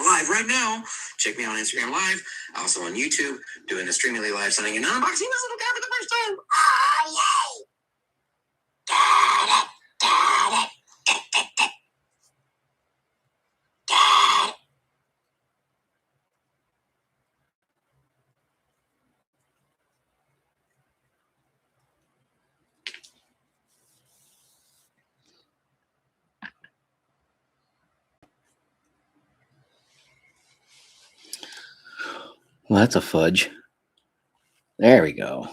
live right now. Check me out on Instagram Live, also on YouTube, doing a Streamily live signing and unboxing this little guy for the first time. Oh, yay! Got it! Got it! Got it! Well, that's a fudge. There we go.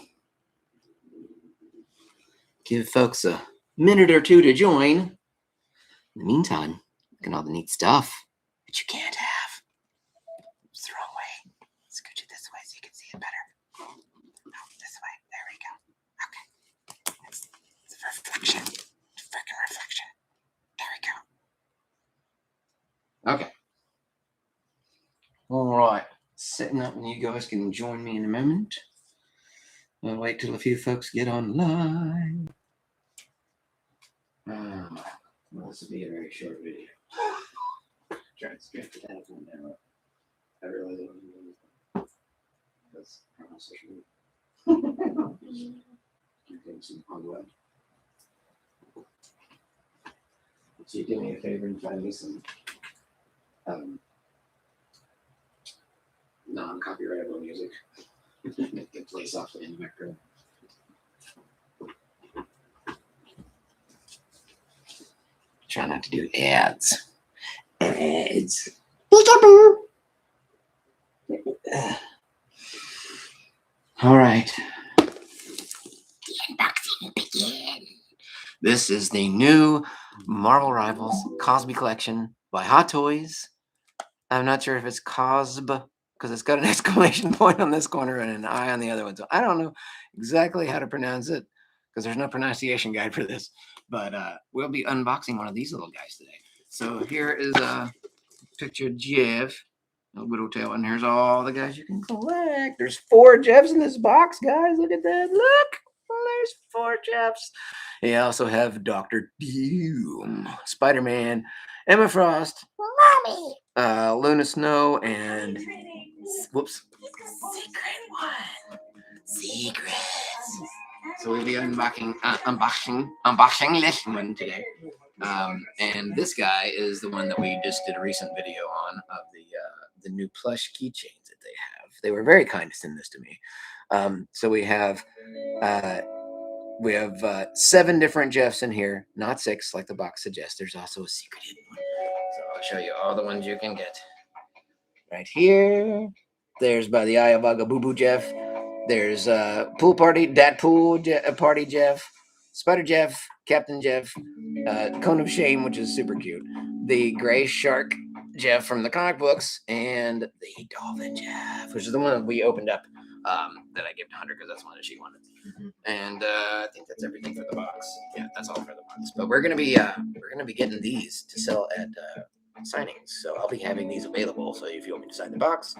Give folks a minute or two to join. In the meantime, look at all the neat stuff that you can't have. It's the wrong way. Scooch it this way so you can see it better. Oh, this way. There we go. Okay. It's a reflection. Freaking reflection. There we go. Okay. All right. Setting up, and you guys can join me in a moment. I'll wait till a few folks get online. Well, this will be a very short video. Try to script it out one now. I really don't know because I'm on social media. Some on the web. So you do me a favor and find me some non-copyrightable music. It can play softly in the background. Try not to do ads. Ads. All right. The unboxing begin. This is the new Marvel Rivals Cosb collection by Hot Toys. I'm not sure if it's Cosb because it's got an exclamation point on this corner and an I on the other one. So I don't know exactly how to pronounce it because there's no pronunciation guide for this. But we'll be unboxing one of these little guys today. So here is a picture of Jeff, a little tail, and here's all the guys you can collect. There's 4 Jeffs in this box, guys. Look at that. Look. There's 4 Jeffs. You also have Dr. Doom, Spider-Man, Emma Frost, Mommy, Luna Snow, and whoops, secret one. Secrets. So we'll be unboxing this one today. And this guy is the one that we just did a recent video on of the new plush keychains that they have. They were very kind to send this to me. So we have 7 different Jeffs in here, not 6 like the box suggests. There's also a secret hidden one. So I'll show you all the ones you can get. Right here, there's by the Eye of Aga Boo Boo Jeff. There's Pool Party, Dat Pool Party Jeff, Spider Jeff, Captain Jeff, Cone of Shame, which is super cute, the Gray Shark Jeff from the comic books, and the Dolphin Jeff, which is the one that we opened up that I gave to Hunter because that's the one that she wanted. And I think that's everything for the box. Yeah, that's all for the box. But we're gonna be getting these to sell at signings. So I'll be having these available. So if you want me to sign the box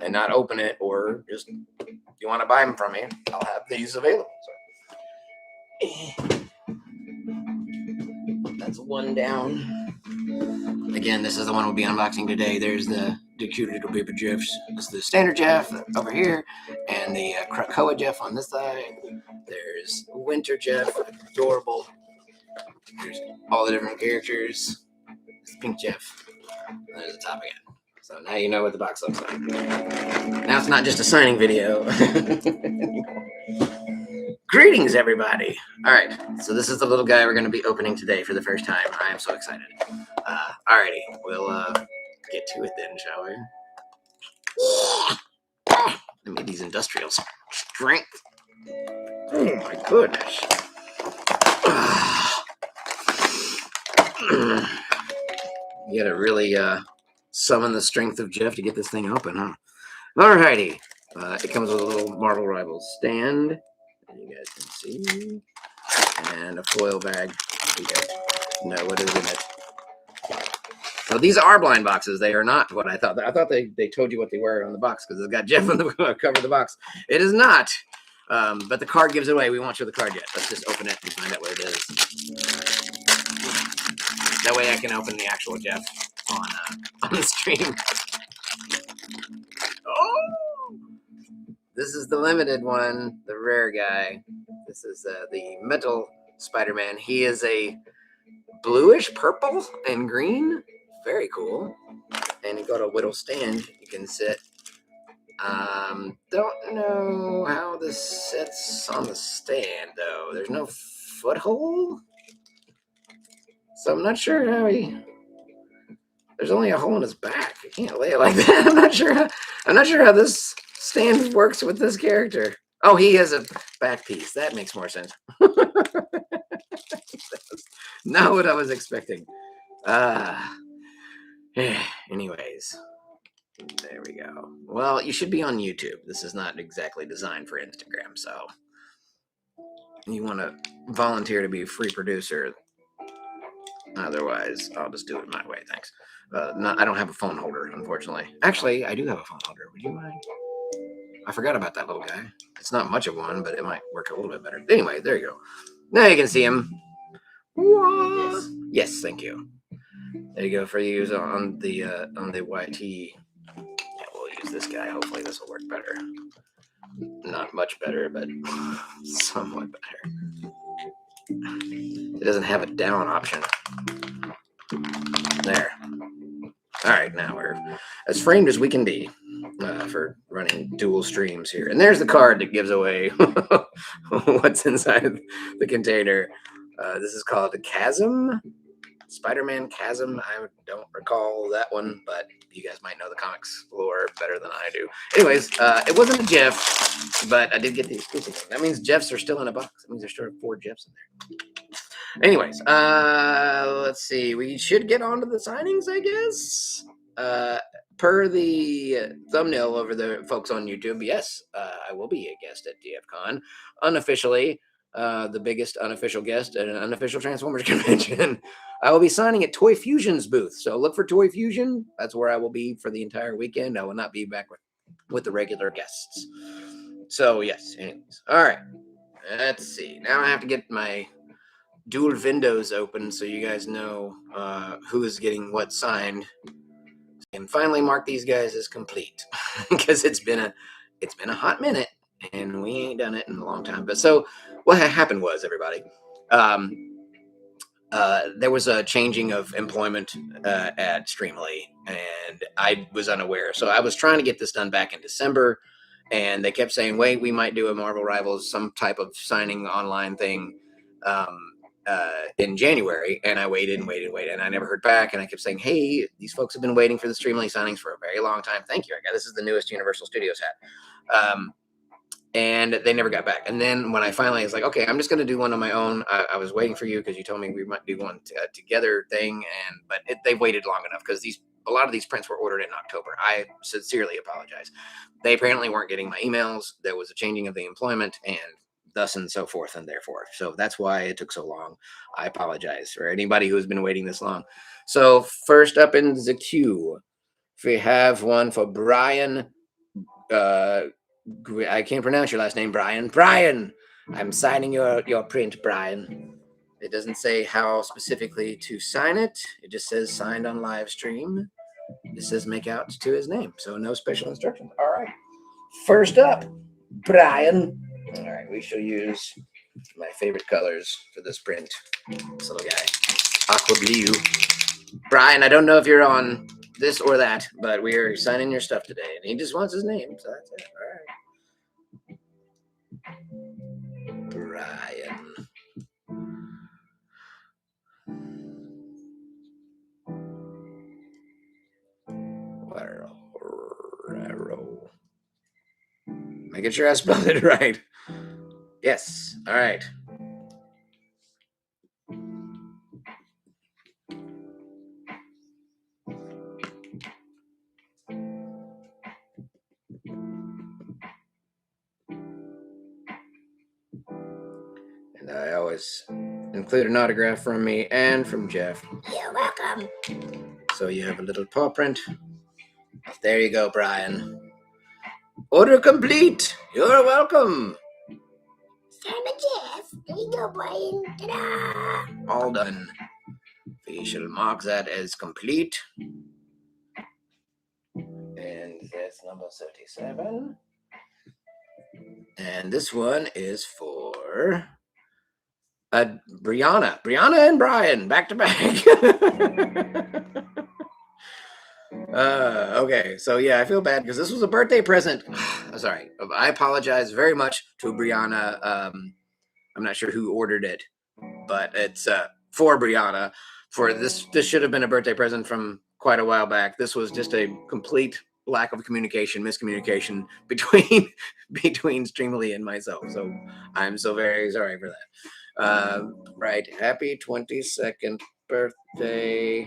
and not open it, or just you want to buy them from me, I'll have these available. So that's one down. Again, this is the one we'll be unboxing today. There's the cute little baby Jeffs. It's the standard Jeff over here, and the Krakoa Jeff on this side. There's Winter Jeff, adorable. There's all the different characters. There's Pink Jeff. And there's the top again. So now you know what the box looks like. Now it's not just a signing video. Greetings, everybody. All right, so this is the little guy we're going to be opening today for the first time. I am so excited. Alrighty, we'll get to it then, shall we? I made these industrial strength. Oh my goodness. You gotta really summon the strength of Jeff to get this thing open, huh? Alrighty. It comes with a little Marvel Rivals stand, and you guys can see, and a foil bag. You guys know what is in it. So these are blind boxes. They are not what I thought. I thought they told you what they were on the box because it's got Jeff on the cover of the box. It is not. But the card gives it away. We won't show the card yet. Let's just open it and find out what it is. That way I can open the actual Jeff on the stream. Oh! This is the limited one, the rare guy. This is the metal Spider-Man. He is a bluish purple and green. Very cool. And you got a whittle stand you can sit. Don't know how this sits on the stand though. There's no foothold, so I'm not sure how he. There's only a hole in his back. I can't lay it like that. I'm not sure how this stand works with this character. Oh, he has a back piece. That makes more sense. Not what I was expecting. Anyways, there we go. Well, you should be on YouTube. This is not exactly designed for Instagram, so you want to volunteer to be a free producer. Otherwise, I'll just do it my way. Thanks. I don't have a phone holder, unfortunately. Actually, I do have a phone holder. Would you mind? I forgot about that little guy. It's not much of one, but it might work a little bit better. Anyway, there you go. Now you can see him. Yes. Yes, thank you. There you go for use on the YT. Yeah, we'll use this guy. Hopefully this will work better. Not much better, but somewhat better. It doesn't have a down option. There. All right, now we're as framed as we can be for running dual streams here. And there's the card that gives away what's inside the container. This is called the Chasm. Spider-Man Chasm. I don't recall that one, but you guys might know the comics lore better than I do. Anyways, it wasn't a Jeff, but I did get the exclusive one. That means Jeffs are still in a box. That means there's still 4 Jeffs in there. Anyways, let's see. We should get on to the signings, I guess. Per the thumbnail over the folks on YouTube, yes, I will be a guest at DFCon. Unofficially, the biggest unofficial guest at an unofficial Transformers convention. I will be signing at Toy Fusion's booth. So look for Toy Fusion. That's where I will be for the entire weekend. I will not be back with the regular guests. So, yes, anyways. All right. Let's see. Now I have to get my dual windows open so you guys know who is getting what signed, and finally mark these guys as complete because it's been a hot minute and we ain't done it in a long time. But so what happened was, everybody, there was a changing of employment at STREAMILY, and I was unaware. So I was trying to get this done back in December, and they kept saying, wait, we might do a Marvel Rivals, some type of signing online thing in January. And I waited and waited and waited, and I never heard back. And I kept saying, hey, these folks have been waiting for the STREAMILY signings for a very long time. Thank you. This is the newest Universal Studios hat. And they never got back. And then when I finally was like, okay, I'm just going to do one on my own. I was waiting for you because you told me we might do one together thing. But they waited long enough because a lot of these prints were ordered in October. I sincerely apologize. They apparently weren't getting my emails. There was a changing of the employment and thus and so forth and therefore. So that's why it took so long. I apologize for anybody who's been waiting this long. So first up in the queue, we have one for Brian. I can't pronounce your last name, Brian. Brian, I'm signing your print, Brian. It doesn't say how specifically to sign it. It just says signed on live stream. It says make out to his name, so no special instructions. All right. First up, Brian. All right, we shall use my favorite colors for this print. This little guy, aqua blue. Brian, I don't know if you're on this or that, but we are signing your stuff today, and he just wants his name, so that's it. All right. Brian. Making sure I spelled it right. Yes. All right. And I always include an autograph from me and from Jeff. You're welcome. So you have a little paw print. There you go, Brian. Order complete. You're welcome. Sign the Jeff. There you go, Brian. Ta-da! All done. We shall mark that as complete. And It's number 37. And this one is for Brianna. Brianna and Brian, back to back. Okay, so yeah, I feel bad because this was a birthday present. Sorry, I apologize very much to Brianna. I'm not sure who ordered it, but it's for Brianna. For this should have been a birthday present from quite a while back. This was just a complete lack of communication, miscommunication between Streamily and myself. So I'm so very sorry for that. Right, happy 22nd birthday.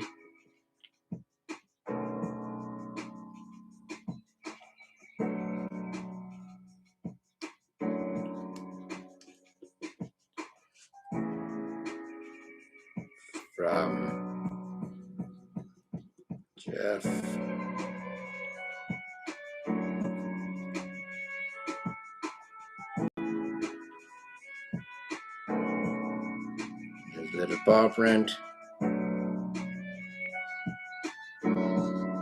From Jeff. His little paw print.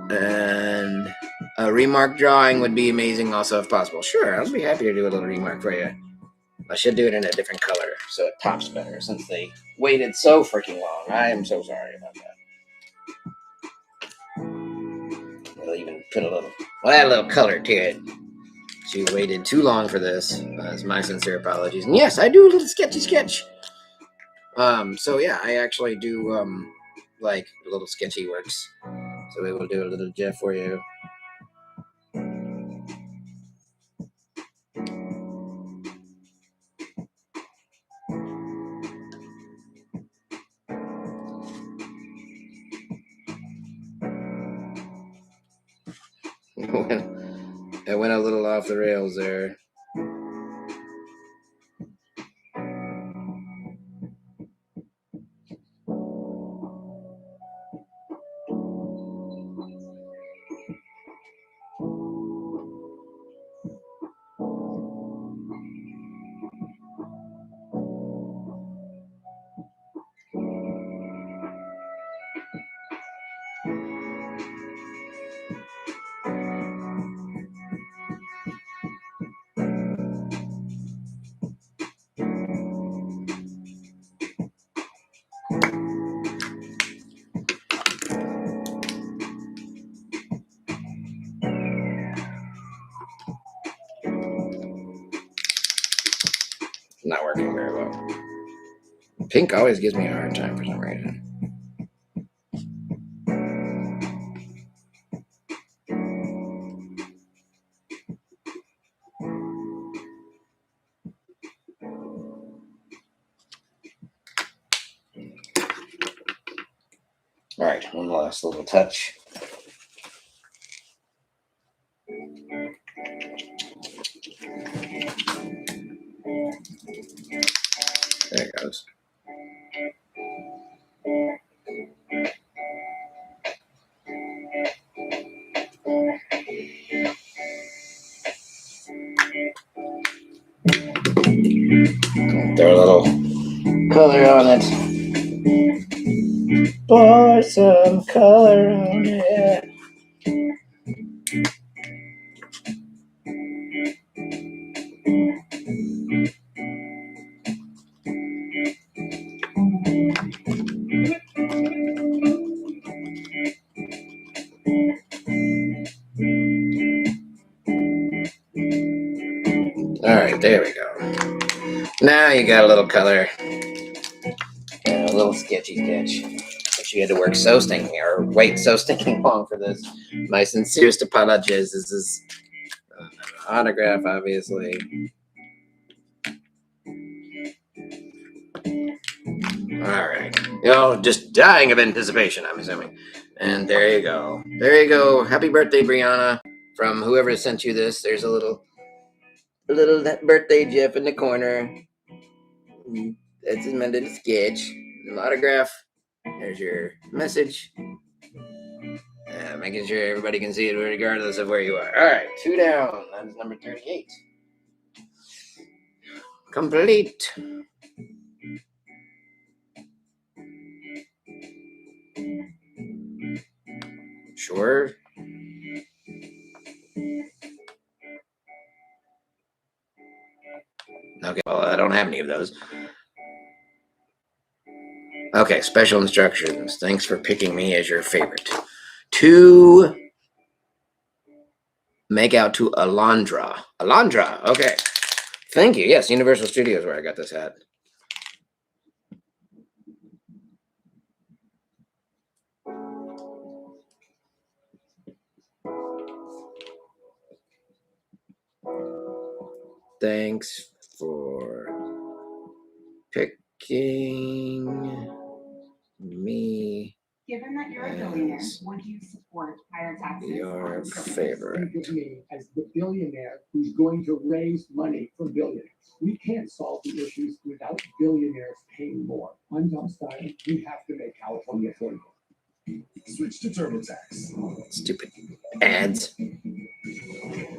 And a remark drawing would be amazing also if possible. Sure, I'll be happy to do a little remark for you. I should do it in a different color so it pops better since they waited so freaking long. I am so sorry about that. We'll even put add a little color to it. She waited too long for this. That's my sincere apologies. And yes, I do a little sketch. So yeah, I actually do like little sketchy works. So we will do a little GIF for you. I went a little off the rails there. Not working very well. Pink always gives me a hard time for some reason. All right, one last little touch. There it goes. Throw a little color on it. Pour some color on it. All right, there we go. Now you got a little color and a little sketchy sketch. But you had to work so stinking or wait so stinking long for this. My sincerest apologies. This is an autograph, obviously. All right. Just dying of anticipation, I'm assuming. And there you go. There you go. Happy birthday, Brianna. From whoever sent you this, there's a little birthday GIF in the corner. That's meant to sketch. An autograph. There's your message. Making sure everybody can see it regardless of where you are. All right, 2 down. That is number 38. Complete. Sure. Okay, well, I don't have any of those. Okay, special instructions. Thanks for picking me as your favorite. To make out to Alondra. Alondra, okay. Thank you. Yes, Universal Studios where I got this hat. Thanks for picking me. Given that you're a billionaire, would you support higher taxes? Your favorite. Think of me as the billionaire who's going to raise money for billionaires. We can't solve the issues without billionaires paying more. I'm Tom Stein. We have to make California affordable. Switch to TurboTax. Stupid ads.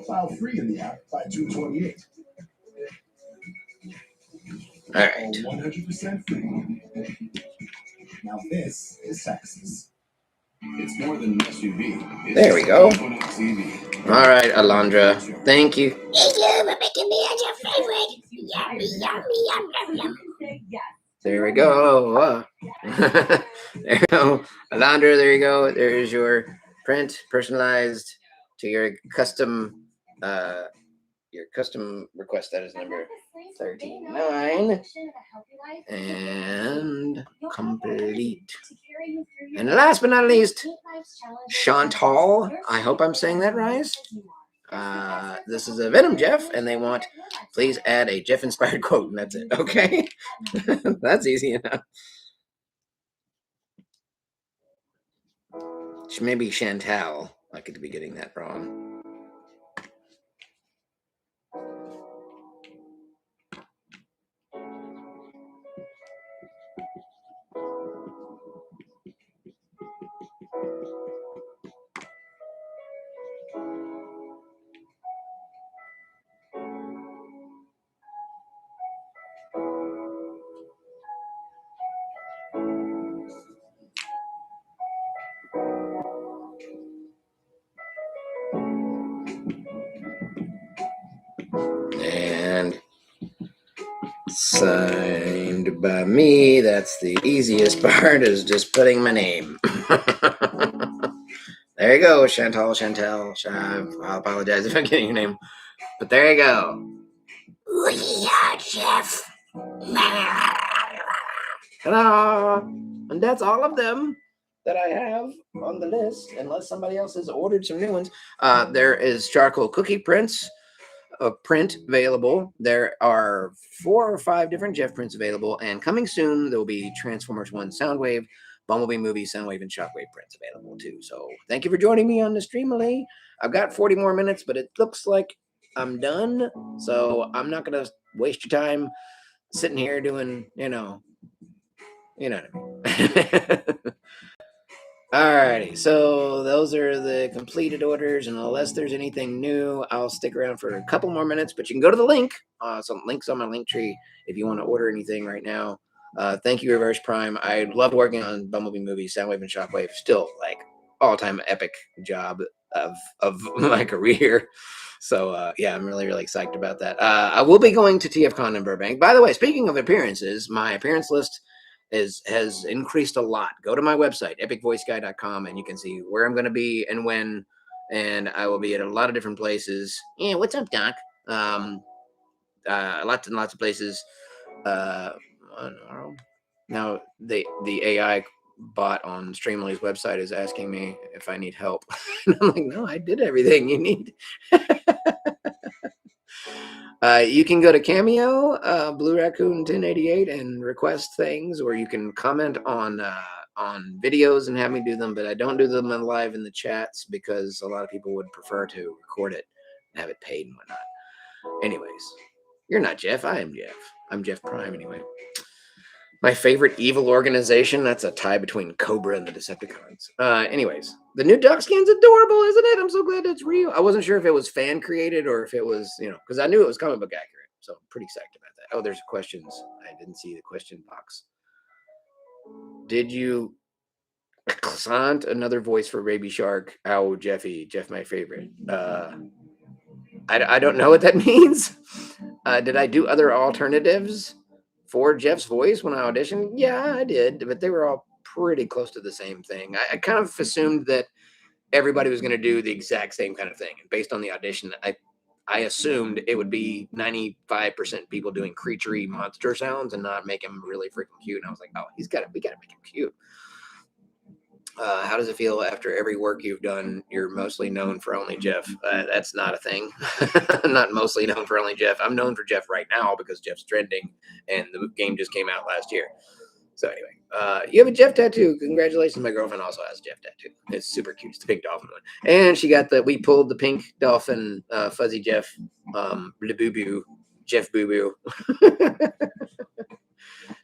File free in the app by June 28th. All right. 100% free. Now this is taxes. It's more than an SUV. There we go. TV. All right, Alondra. Thank you. Thank you for making me as your favorite. Yummy, yummy, yum, yum, yum. There we go. There you go. Alondra, there you go. There's your print personalized to your custom request. That is number 39 and complete. And last but not least, Chantal. I hope I'm saying that right. This is a Venom Jeff, and they want, please add a Jeff inspired quote, and that's it. Okay. That's easy enough. Maybe Chantal. I could be getting that wrong. And signed by me. That's the easiest part, is just putting my name. There you go, Chantal. I apologize if I'm getting your name, but there you go. We are Jeff. Ta-da! And that's all of them that I have on the list, unless somebody else has ordered some new ones. There is charcoal cookie prints. Print available. There are 4 or 5 different Jeff prints available, and coming soon there will be Transformers 1 Soundwave, Bumblebee Movie Soundwave, and Shockwave prints available too. So thank you for joining me on the STREAMILY. I've got 40 more minutes, but it looks like I'm done, so I'm not gonna waste your time sitting here doing, you know what I mean. Alrighty, so those are the completed orders, and unless there's anything new, I'll stick around for a couple more minutes, but you can go to the link. Some links on my link tree if you want to order anything right now. Thank you, Reverse Prime. I love working on Bumblebee Movie, Soundwave, and Shockwave. Still, like, all-time epic job of my career. So, yeah, I'm really, really psyched about that. I will be going to TFCon in Burbank. By the way, speaking of appearances, my appearance list has increased a lot. Go to my website, epicvoiceguy.com, and you can see where I'm going to be and when. And I will be at a lot of different places. Yeah, what's up, Doc? Lots and lots of places. Now the AI bot on Streamlily's website is asking me if I need help. And I'm like, no, I did everything you need. You can go to Cameo, Blue Raccoon 1088, and request things, or you can comment on videos and have me do them. But I don't do them live in the chats because a lot of people would prefer to record it and have it paid and whatnot. Anyways, you're not Jeff. I am Jeff. I'm Jeff Prime anyway. My favorite evil organization. That's a tie between Cobra and the Decepticons. Anyways, the new duck skin's adorable, isn't it? I'm so glad it's real. I wasn't sure if it was fan created or if it was, because I knew it was comic book accurate. So I'm pretty psyched about that. Oh, there's questions. I didn't see the question box. Did you croissant? Another voice for Baby Shark. Ow, Jeff, my favorite. I don't know what that means. Did I do other alternatives for Jeff's voice when I auditioned? Yeah, I did, but they were all pretty close to the same thing. I kind of assumed that everybody was going to do the exact same kind of thing. And based on the audition, I assumed it would be 95% people doing creaturey monster sounds and not make him really freaking cute. And I was like, oh, we got to make him cute. How does it feel after every work you've done, you're mostly known for only Jeff? That's not a thing. I'm not mostly known for only Jeff. I'm known for Jeff right now because Jeff's trending and the game just came out last year. So anyway, you have a Jeff tattoo. Congratulations. My girlfriend also has a Jeff tattoo. It's super cute. It's the pink dolphin one. And she got we pulled the pink dolphin, fuzzy Jeff, le boo boo, Jeff boo boo.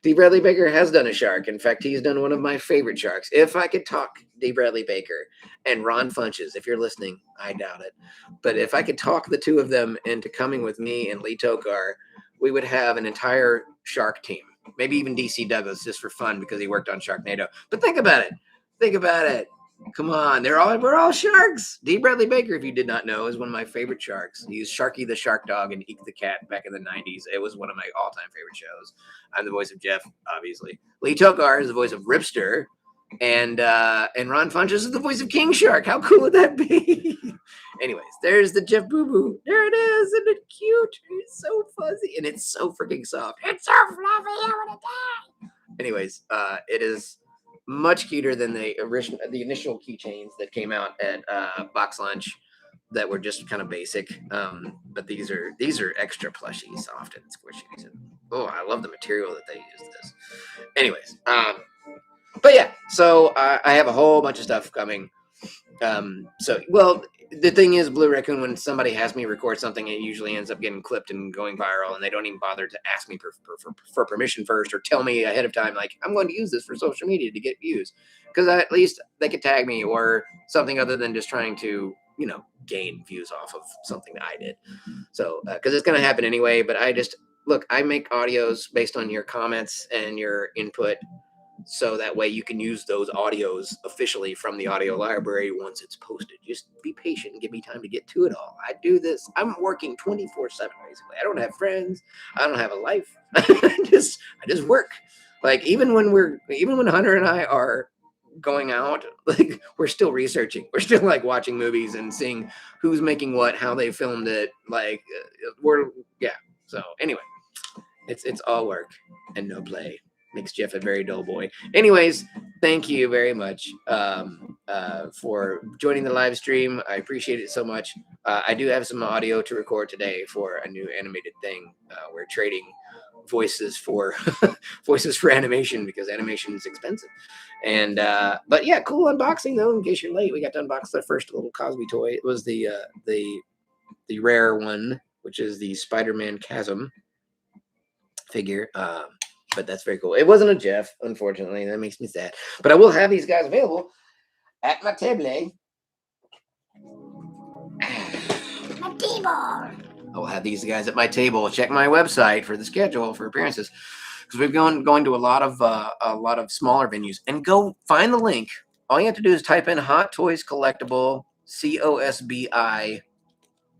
D. Bradley Baker has done a shark. In fact, he's done one of my favorite sharks. If I could talk D. Bradley Baker and Ron Funches, if you're listening, I doubt it. But if I could talk the two of them into coming with me and Lee Tokar, we would have an entire shark team. Maybe even DC Douglas just for fun because he worked on Sharknado. But think about it. Think about it. Come on, we're all sharks. D. Bradley Baker, if you did not know, is one of my favorite sharks. He was Sharky the Shark Dog and Eek the Cat back in the 90s. It was one of my all-time favorite shows. I'm the voice of Jeff, obviously. Lee Tokar is the voice of Ripster, and Ron Funches is the voice of King Shark. How cool would that be? Anyways, there's the Jeff Boo Boo. There it is. Isn't it cute? It's so fuzzy and it's so freaking soft. It's so fluffy, I want to die. Anyways, it is much cuter than the initial keychains that came out at Box Lunch that were just kind of basic. But these are extra plushy, soft and squishy. Oh, I love the material that they use this. Anyways, but yeah, so I have a whole bunch of stuff coming. The thing is, Blue Raccoon, when somebody has me record something, it usually ends up getting clipped and going viral, and they don't even bother to ask me for permission first or tell me ahead of time, like, I'm going to use this for social media to get views. Because at least they could tag me or something other than just trying to, gain views off of something that I did. So, because it's going to happen anyway, but I make audios based on your comments and your input. So that way you can use those audios officially from the audio library once it's posted. Just be patient and give me time to get to it all. I do this. I'm working 24/7 basically. I don't have friends. I don't have a life. I just work. Like even when Hunter and I are going out, like we're still researching. We're still like watching movies and seeing who's making what, how they filmed it. Like So anyway, it's all work and no play. Makes Jeff a very dull boy. Anyways, thank you very much for joining the live stream. I appreciate it so much. I do have some audio to record today for a new animated thing. We're trading voices for animation because animation is expensive. And but yeah, cool unboxing though. In case you're late, we got to unbox the first little Cosb toy. It was the rare one, which is the Spider-Man Chasm figure. But that's very cool. It wasn't a Jeff, unfortunately. That makes me sad. But I will have these guys available at my table. My table. I will have these guys at my table. Check my website for the schedule for appearances, because we've going to a lot of smaller venues. And go find the link. All you have to do is type in Hot Toys Collectible COSBI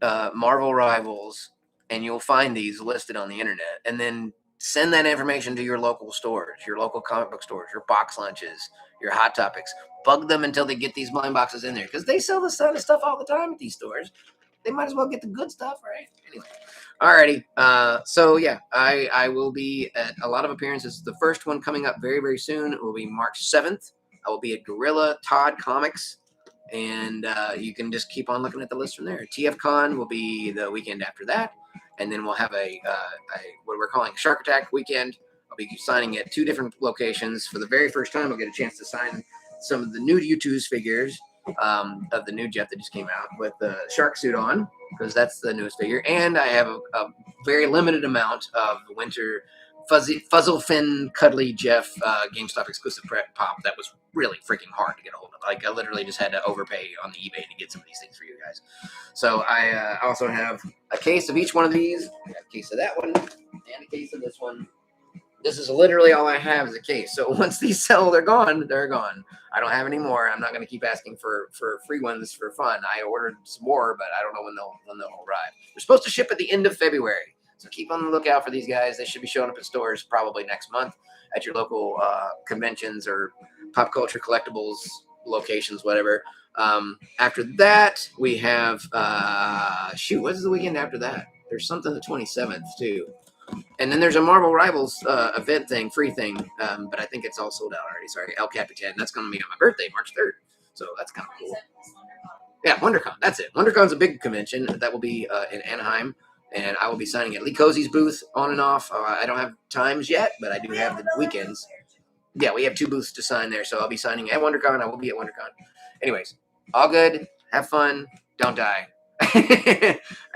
Marvel Rivals, and you'll find these listed on the internet. And then send that information to your local stores, your local comic book stores, your Box Lunches, your Hot Topics. Bug them until they get these blind boxes in there, because they sell this kind of stuff all the time at these stores. They might as well get the good stuff, right? Anyway, alrighty. So yeah, I will be at a lot of appearances. The first one coming up very, very soon. It will be March 7th. I will be at Gorilla Todd Comics, and you can just keep on looking at the list from there. TFCon will be the weekend after that. And then we'll have a what we're calling Shark Attack weekend. I'll be signing at 2 different locations. For the very first time, I'll get a chance to sign some of the new U2's figures of the new Jeff that just came out with the shark suit on, because that's the newest figure. And I have a very limited amount of the winter Fuzzle Fin Cuddly Jeff GameStop exclusive pop that was really freaking hard to get a hold of. Like I literally just had to overpay on the eBay to get some of these things for you guys. So I also have a case of each one of these. I have a case of that one and a case of this one. This is literally all I have is a case. So once these sell, they're gone. They're gone. I don't have any more. I'm not going to keep asking for free ones for fun. I ordered some more, but I don't know when they'll arrive. They're supposed to ship at the end of February. So keep on the lookout for these guys. They should be showing up in stores probably next month at your local conventions or pop culture collectibles locations, whatever. After that, we have what's the weekend after that? There's something the 27th too. And then there's a Marvel Rivals event thing, free thing, but I think it's all sold out already. Sorry, El Capitan. That's going to be on my birthday, March 3rd. So that's kind of cool. Yeah, WonderCon. That's it. WonderCon's a big convention that will be in Anaheim, and I will be signing at Lee Cozy's booth on and off. I don't have times yet, but I do have the weekends. Yeah, we have 2 booths to sign there, so I'll be signing at WonderCon. I will be at WonderCon. Anyways, all good. Have fun. Don't die.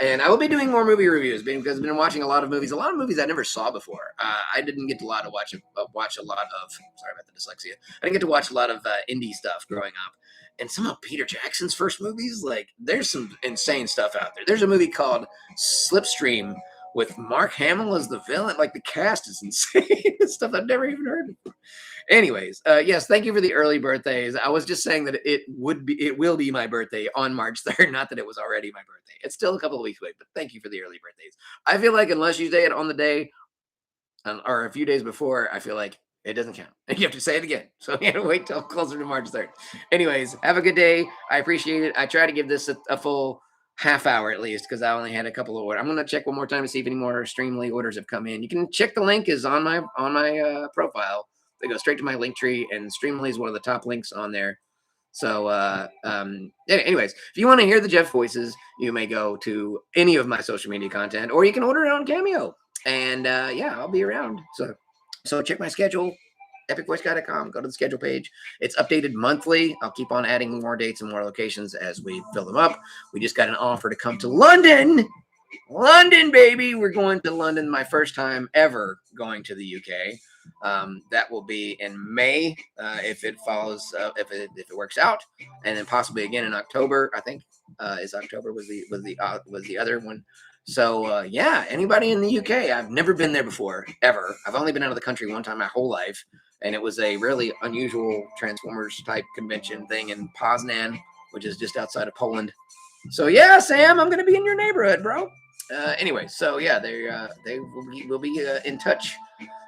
And I will be doing more movie reviews because I've been watching a lot of movies I never saw before. I didn't get to watch a lot of. Sorry about the dyslexia. I didn't get to watch a lot of indie stuff growing up. And some of Peter Jackson's first movies, like there's some insane stuff out there. There's a movie called Slipstream with Mark Hamill as the villain. Like the cast is insane. It's stuff I've never even heard before. Anyways, yes, thank you for the early birthdays. I was just saying that it will be my birthday on March 3rd, not that it was already my birthday. It's still a couple of weeks away, but thank you for the early birthdays. I feel like unless you say it on the day or a few days before, I feel like it doesn't count. You have to say it again. So you have to wait till closer to March 3rd. Anyways, have a good day. I appreciate it. I try to give this a full half hour at least because I only had a couple of orders. I'm going to check one more time to see if any more Streamily orders have come in. You can check the link is on my profile. They go straight to my link tree, and Streamily is one of the top links on there. So, anyways, if you want to hear the Jeff voices, you may go to any of my social media content, or you can order it on Cameo. And yeah, I'll be around. So check my schedule, epicvoiceguy.com. Go to the schedule page. It's updated monthly. I'll keep on adding more dates and more locations as we fill them up. We just got an offer to come to London. London, baby. We're going to London. My first time ever going to the UK. That will be in May if it follows if it works out, and then possibly again in October. I think is October was the other one. So yeah, anybody in the UK? I've never been there before ever. I've only been out of the country one time my whole life, and it was a really unusual Transformers type convention thing in Poznan, which is just outside of Poland. So yeah, Sam, I'm gonna be in your neighborhood, bro. Anyway, so yeah, they will be in touch.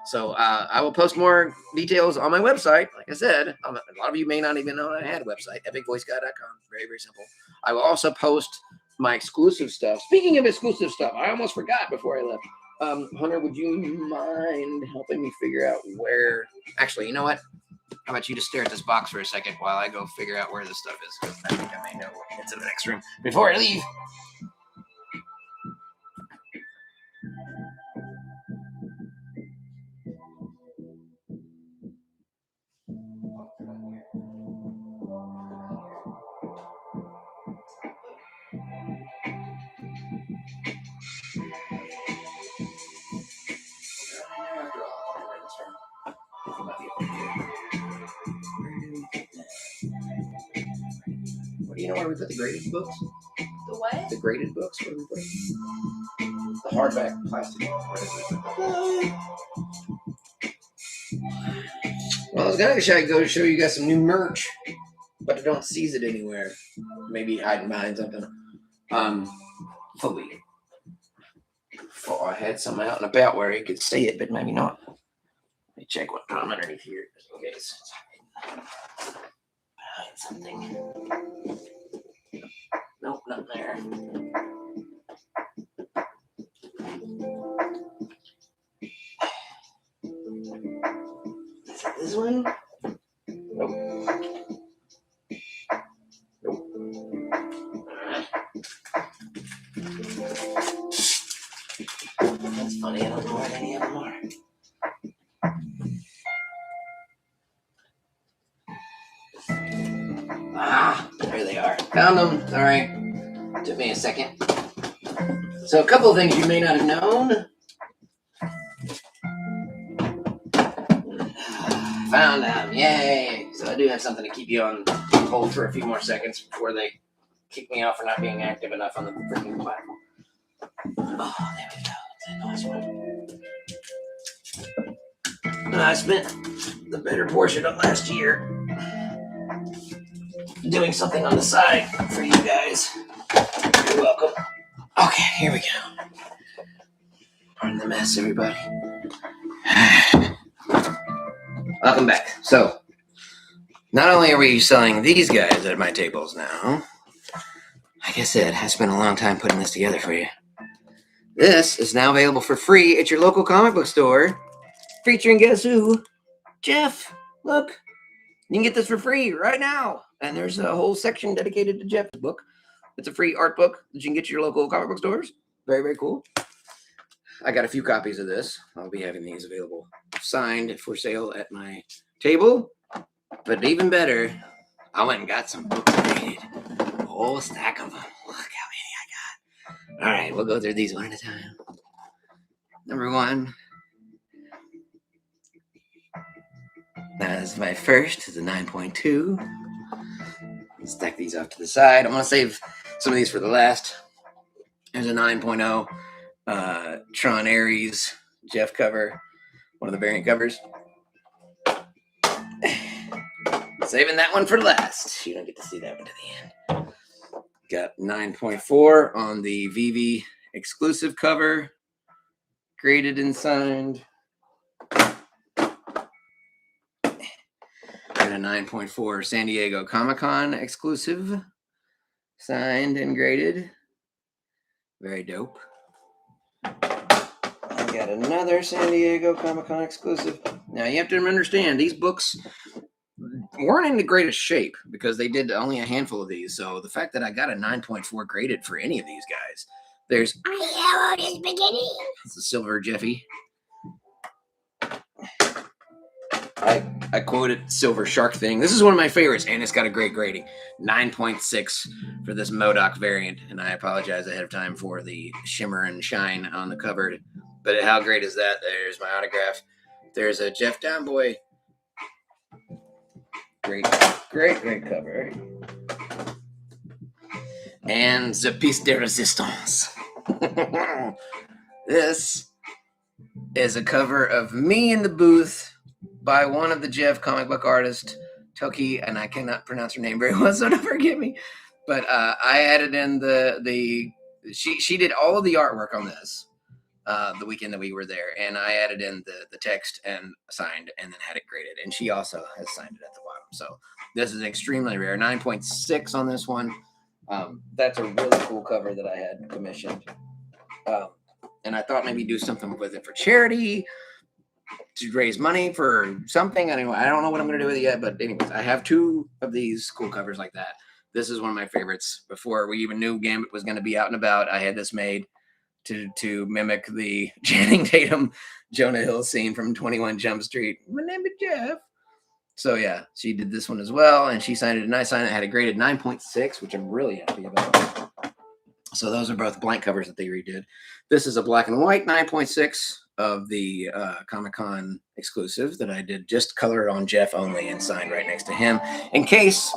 So I will post more details on my website. Like I said, a lot of you may not even know I had a website, epicvoiceguy.com. Very, very simple. I will also post my exclusive stuff. Speaking of exclusive stuff, I almost forgot before I left. Hunter, would you mind helping me figure out where? Actually, you know what? How about you just stare at this box for a second while I go figure out where this stuff is? Because I think I may know it's in the next room before I leave. Do you know where we put the graded books? The what? The graded books? Where we put them? The hardback plastic. Well, I was gonna go show you guys some new merch, but I don't see it anywhere. Maybe hiding behind something. Fully. Thought I had some out and about where you could see it, but maybe not. Let me check what I'm underneath here. Okay, hide something. Nope, not there. Is it this one? Nope. Nope. That's funny, I don't know where any of them are. There they are. Found them. All right. Took me a second. So a couple of things you may not have known. Found them. Yay. So I do have something to keep you on hold for a few more seconds before they kick me off for not being active enough on the freaking platform. Oh, there we go. That's a nice one. I spent the better portion of last year doing something on the side for you guys. You're welcome. Okay, here we go. mess, everybody. Welcome back. So, not only are we selling these guys at my tables now, like I said, I spent a long time putting this together for you. This is now available for free at your local comic book store, featuring guess who? Jeff. Look, you can get this for free right now. And there's a whole section dedicated to Jeff's book. It's a free art book that you can get to your local comic book stores. Very, very cool. I got a few copies of this. I'll be having these available signed for sale at my table. But even better, I went and got some books graded. A whole stack of them. Look how many I got. All right, we'll go through these one at a time. Number one. That's my first. It's a 9.2. Stack these off to the side. I'm going to save some of these for the last. There's a 9.0 Tron Ares Jeff cover. One of the variant covers. Saving that one for last. You don't get to see that one to the end. Got 9.4 on the VV exclusive cover. Graded and signed. Got a 9.4 San Diego Comic-Con exclusive. Signed and graded. Very dope. I got another San Diego Comic-Con exclusive. Now you have to understand, these books weren't in the greatest shape because they did only a handful of these. So the fact that I got a 9.4 graded for any of these guys, there's Hello, this beginning. it's a silver Jeffy. I quoted Silver Shark thing. This is one of my favorites, and it's got a great grading. 9.6 for this MODOK variant, and I apologize ahead of time for the shimmer and shine on the cover. But how great is that? There's my autograph. There's a Jeff Downboy. Great cover. And the piece de resistance. This is a cover of me in the booth by one of the Jeff comic book artists, Toki, and I cannot pronounce her name very well, so don't forgive me. But I added in she did all of the artwork on this the weekend that we were there, and I added in the text and signed, and then had it graded. And she also has signed it at the bottom. So this is extremely rare. 9.6 on this one. That's a really cool cover that I had commissioned. And I thought maybe do something with it for charity, to raise money for something. Anyway, I don't know what I'm going to do with it yet, but anyways, I have two of these cool covers like that. This is one of my favorites. Before we even knew Gambit was going to be out and about, I had this made to mimic the Channing Tatum Jonah Hill scene from 21 Jump Street. My name is Jeff. So yeah, she did this one as well, and she signed it, and I signed it. I had a graded 9.6, which I'm really happy about. So those are both blank covers that they redid. This is a black and white 9.6 of the Comic-Con exclusive that I did just color on Jeff only and signed right next to him. In case,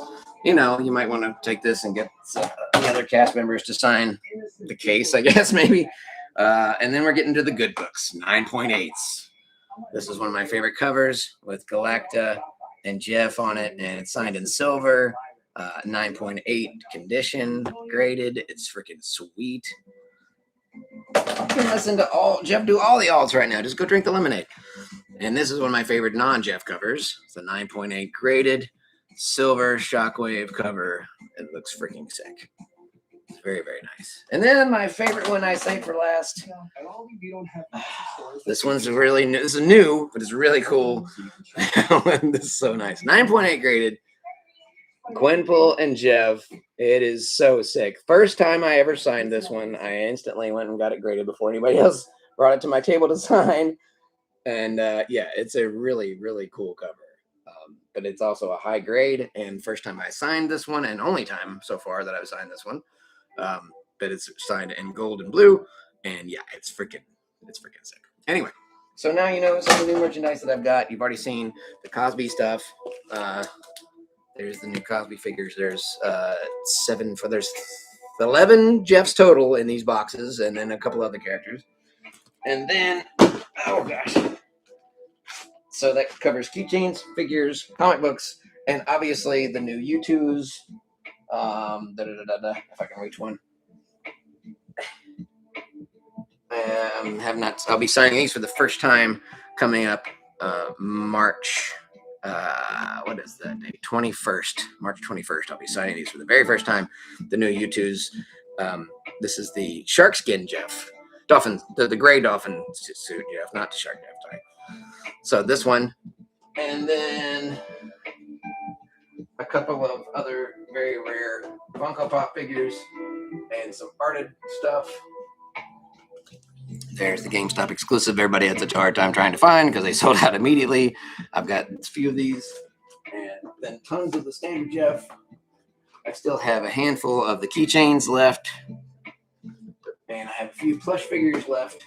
you might want to take this and get the other cast members to sign the case, I guess, maybe. And then we're getting to the good books, 9.8s. This is one of my favorite covers with Galacta and Jeff on it, and it's signed in silver. 9.8 condition, graded. It's freaking sweet. You can listen to Jeff do all the alts right now. Just go drink the lemonade. And this is one of my favorite non-Jeff covers. It's a 9.8 graded silver Shockwave cover. It looks freaking sick. It's very, very nice. And then my favorite one I saved for last. This one's really new. This is new, but it's really cool. This is so nice. 9.8 graded. Gwenpool and Jeff. It is so sick. First time I ever signed this one, I instantly went and got it graded before anybody else brought it to my table to sign. And yeah, it's a really, really cool cover. But it's also a high grade. And first time I signed this one, and only time so far that I've signed this one. But it's signed in gold and blue. And yeah, it's freaking sick. Anyway, so now you know some of the new merchandise that I've got. You've already seen the Cosby stuff. There's the new Cosby figures. There's 11 Jeffs total in these boxes, and then a couple other characters. And then, oh gosh. So that covers keychains, figures, comic books, and obviously the new U2s. If I can reach one. Have not. I'll be signing these for the first time coming up March. What is that date? 21st, March 21st. I'll be signing these for the very first time. The new U2s. This is the shark skin Jeff. Dolphin, the gray dolphin suit Jeff, not the shark Jeff. Sorry. So this one, and then a couple of other very rare Funko Pop figures and some arted stuff. There's the GameStop exclusive everybody had such a hard time trying to find because they sold out immediately. I've got a few of these, and then tons of the standard Jeff. I still have a handful of the keychains left, and I have a few plush figures left.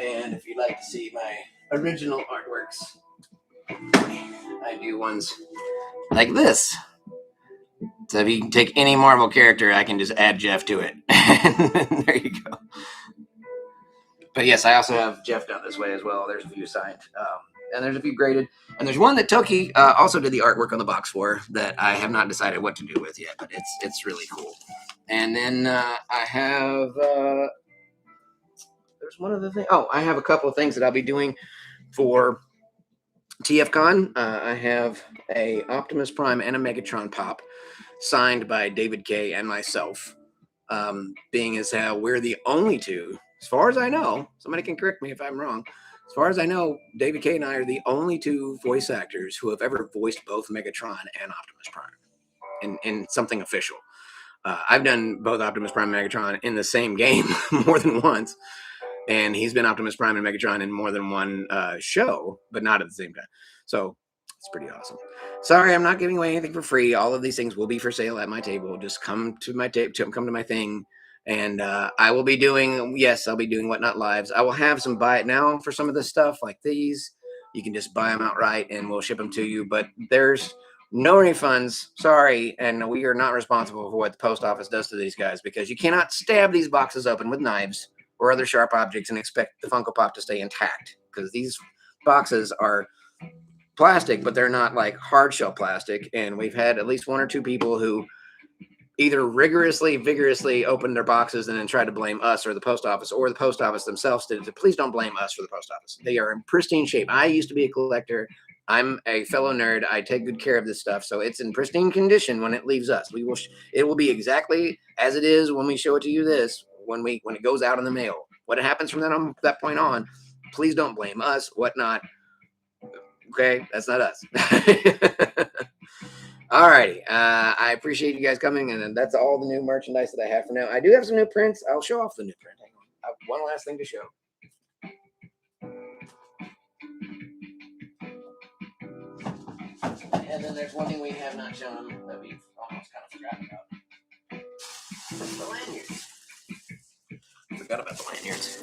And if you'd like to see my original artworks, I do ones like this. So if you can take any Marvel character, I can just add Jeff to it. There you go. But yes, I also have Jeff down this way as well. There's a few signed, and there's a few graded. And there's one that Toki also did the artwork on the box for that I have not decided what to do with yet, but it's really cool. And then I have there's one other thing. Oh, I have a couple of things that I'll be doing for TFCon. I have a Optimus Prime and a Megatron pop signed by David K and myself. Being as how we're the only two, as far as I know, somebody can correct me if I'm wrong. As far as I know, David K and I are the only two voice actors who have ever voiced both Megatron and Optimus Prime in something official. I've done both Optimus Prime and Megatron in the same game more than once. And he's been Optimus Prime and Megatron in more than one show, but not at the same time. So it's pretty awesome. Sorry, I'm not giving away anything for free. All of these things will be for sale at my table. Just come to my come to my thing, and I will be doing. Yes, I'll be doing Whatnot Lives. I will have some buy it now for some of this stuff like these. You can just buy them outright, and we'll ship them to you. But there's no refunds. Sorry, and we are not responsible for what the post office does to these guys because you cannot stab these boxes open with knives or other sharp objects and expect the Funko Pop to stay intact because these boxes are plastic, but they're not like hard shell plastic. And we've had at least one or two people who either vigorously opened their boxes and then tried to blame us or the post office themselves did it. Please don't blame us for the post office. They are in pristine shape. I used to be a collector. I'm a fellow nerd. I take good care of this stuff. So it's in pristine condition when it leaves us. It will be exactly as it is when we show it to you when it goes out in the mail. What happens from that point on, please don't blame us, whatnot. Okay, that's not us. All righty. I appreciate you guys coming, and that's all the new merchandise that I have for now. I do have some new prints. I'll show off the new print. Hang on. I have one last thing to show. And then there's one thing we have not shown that we've almost kind of forgotten about. The lanyards. Forgot about the lanyards.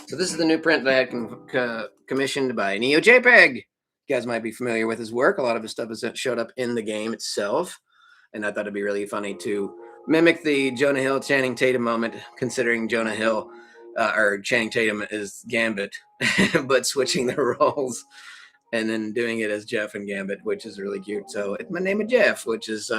So this is the new print that I had commissioned by Neo JPEG. You guys might be familiar with his work. A lot of his stuff has showed up in the game itself. And I thought it'd be really funny to mimic the Jonah Hill Channing Tatum moment, considering Jonah Hill or Channing Tatum is Gambit, but switching the roles and then doing it as Jeff and Gambit, which is really cute. So it's my name is Jeff, which is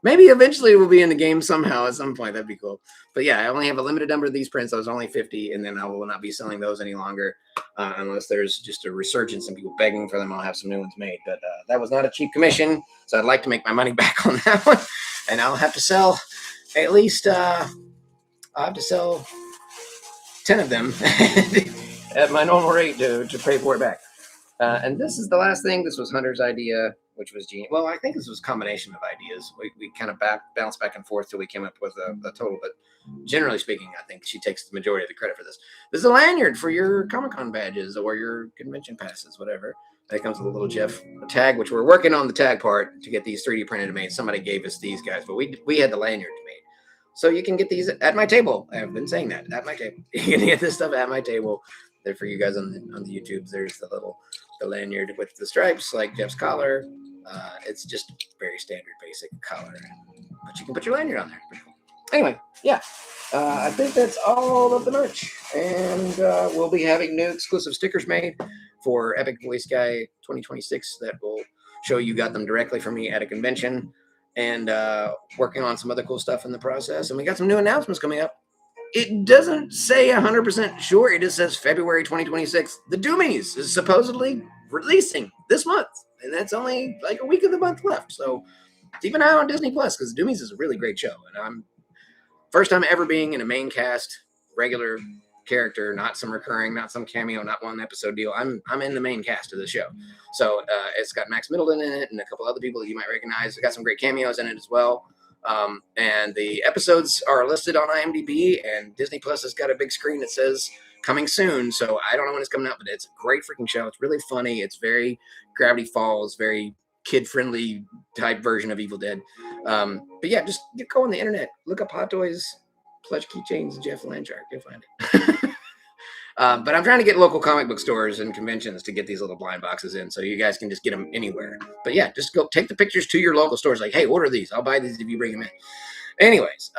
maybe eventually will be in the game somehow at some point. That'd be cool. But yeah, I only have a limited number of these prints. I was only 50, and then I will not be selling those any longer unless there's just a resurgence and people begging for them. I'll have some new ones made. But that was not a cheap commission, so I'd like to make my money back on that one. And I'll have to sell at least I'll have to sell 10 of them at my normal rate to pay for it back. And this is the last thing. This was Hunter's idea, which was genius. Well, I think this was a combination of ideas. We kind of bounced back and forth till we came up with a total. But generally speaking, I think she takes the majority of the credit for this. This is a lanyard for your Comic-Con badges or your convention passes, whatever. That comes with a little Jeff tag, which we're working on the tag part to get these 3D printed and made. Somebody gave us these guys, but we had the lanyard made. So you can get these at my table. I've been saying that, at my table. You can get this stuff at my table. They're for you guys on the YouTubes. There's the lanyard with the stripes, like Jeff's collar. It's just very standard, basic collar. But you can put your lanyard on there. Pretty cool. Anyway, yeah. I think that's all of the merch. And we'll be having new exclusive stickers made for Epic Voice Guy 2026 that will show you got them directly from me at a convention. And working on some other cool stuff in the process. And we got some new announcements coming up it doesn't say 100% sure. It just says February 2026. The Doomies is supposedly releasing this month, and that's only like a week of the month left. So keep an eye on Disney Plus because Doomies is a really great show, and I'm first time ever being in a main cast, regular character, not some recurring, not some cameo, not one episode deal. I'm in the main cast of the show. So it's got Max Middleton in it and a couple other people that you might recognize. It's got some great cameos in it as well. And the episodes are listed on IMDb, and Disney Plus has got a big screen that says coming soon. So I don't know when it's coming out, but it's a great freaking show. It's really funny. It's very Gravity Falls, very kid-friendly type version of Evil Dead. But yeah, just go on the internet, look up Hot Toys, Plush Keychains, Jeff Landshark. You'll find it. But I'm trying to get local comic book stores and conventions to get these little blind boxes in, so you guys can just get them anywhere. But yeah, just go take the pictures to your local stores. Like, hey, order these. I'll buy these if you bring them in. Anyways,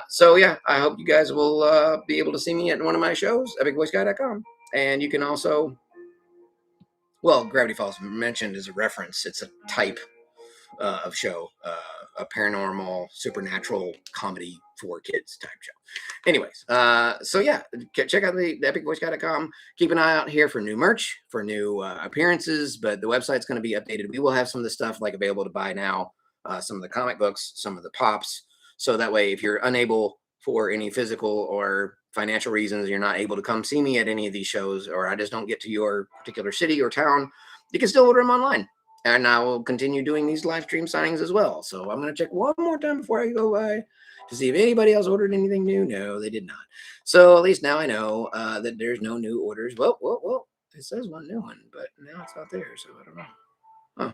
so yeah, I hope you guys will be able to see me at one of my shows, epicvoiceguy.com. And you can also, well, Gravity Falls mentioned as a reference. It's a type of show, a paranormal, supernatural comedy for kids type show. Anyways, so yeah, check out the epicvoiceguy.com. Keep an eye out here for new merch, for new appearances, but the website's going to be updated. We will have some of the stuff like available to buy now, some of the comic books, some of the pops. So that way, if you're unable for any physical or financial reasons, you're not able to come see me at any of these shows, or I just don't get to your particular city or town, you can still order them online. And I will continue doing these live stream signings as well. So I'm going to check one more time before I go by to see if anybody else ordered anything new. No, they did not. So at least now I know that there's no new orders. Well, it says one new one, but now it's not there. So I don't know. Huh.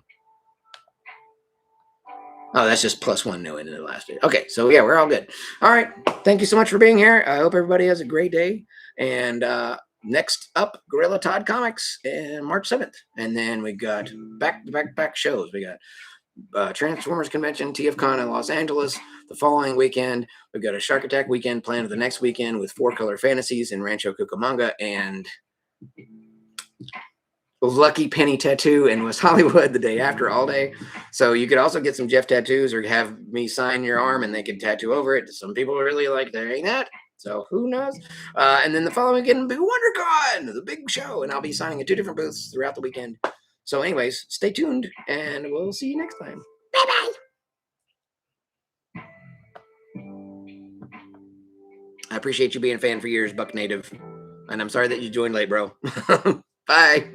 Oh, that's just plus one new in the last day. Okay, so yeah, we're all good. All right. Thank you so much for being here. I hope everybody has a great day. And next up, Gorilla Todd Comics in March 7th. And then we got back shows. We got Transformers Convention, TFCon in Los Angeles the following weekend. We've got a Shark Attack weekend planned the next weekend with 4-Color Fantasies in Rancho Cucamonga and Lucky Penny Tattoo in West Hollywood the day after, all day. So you could also get some Jeff tattoos or have me sign your arm and they can tattoo over it. Some people really like doing that. So who knows? And then the following weekend will be WonderCon, the big show. And I'll be signing at 2 different booths throughout the weekend. So anyways, stay tuned and we'll see you next time. Bye-bye. I appreciate you being a fan for years, Buck Native. And I'm sorry that you joined late, bro. Bye.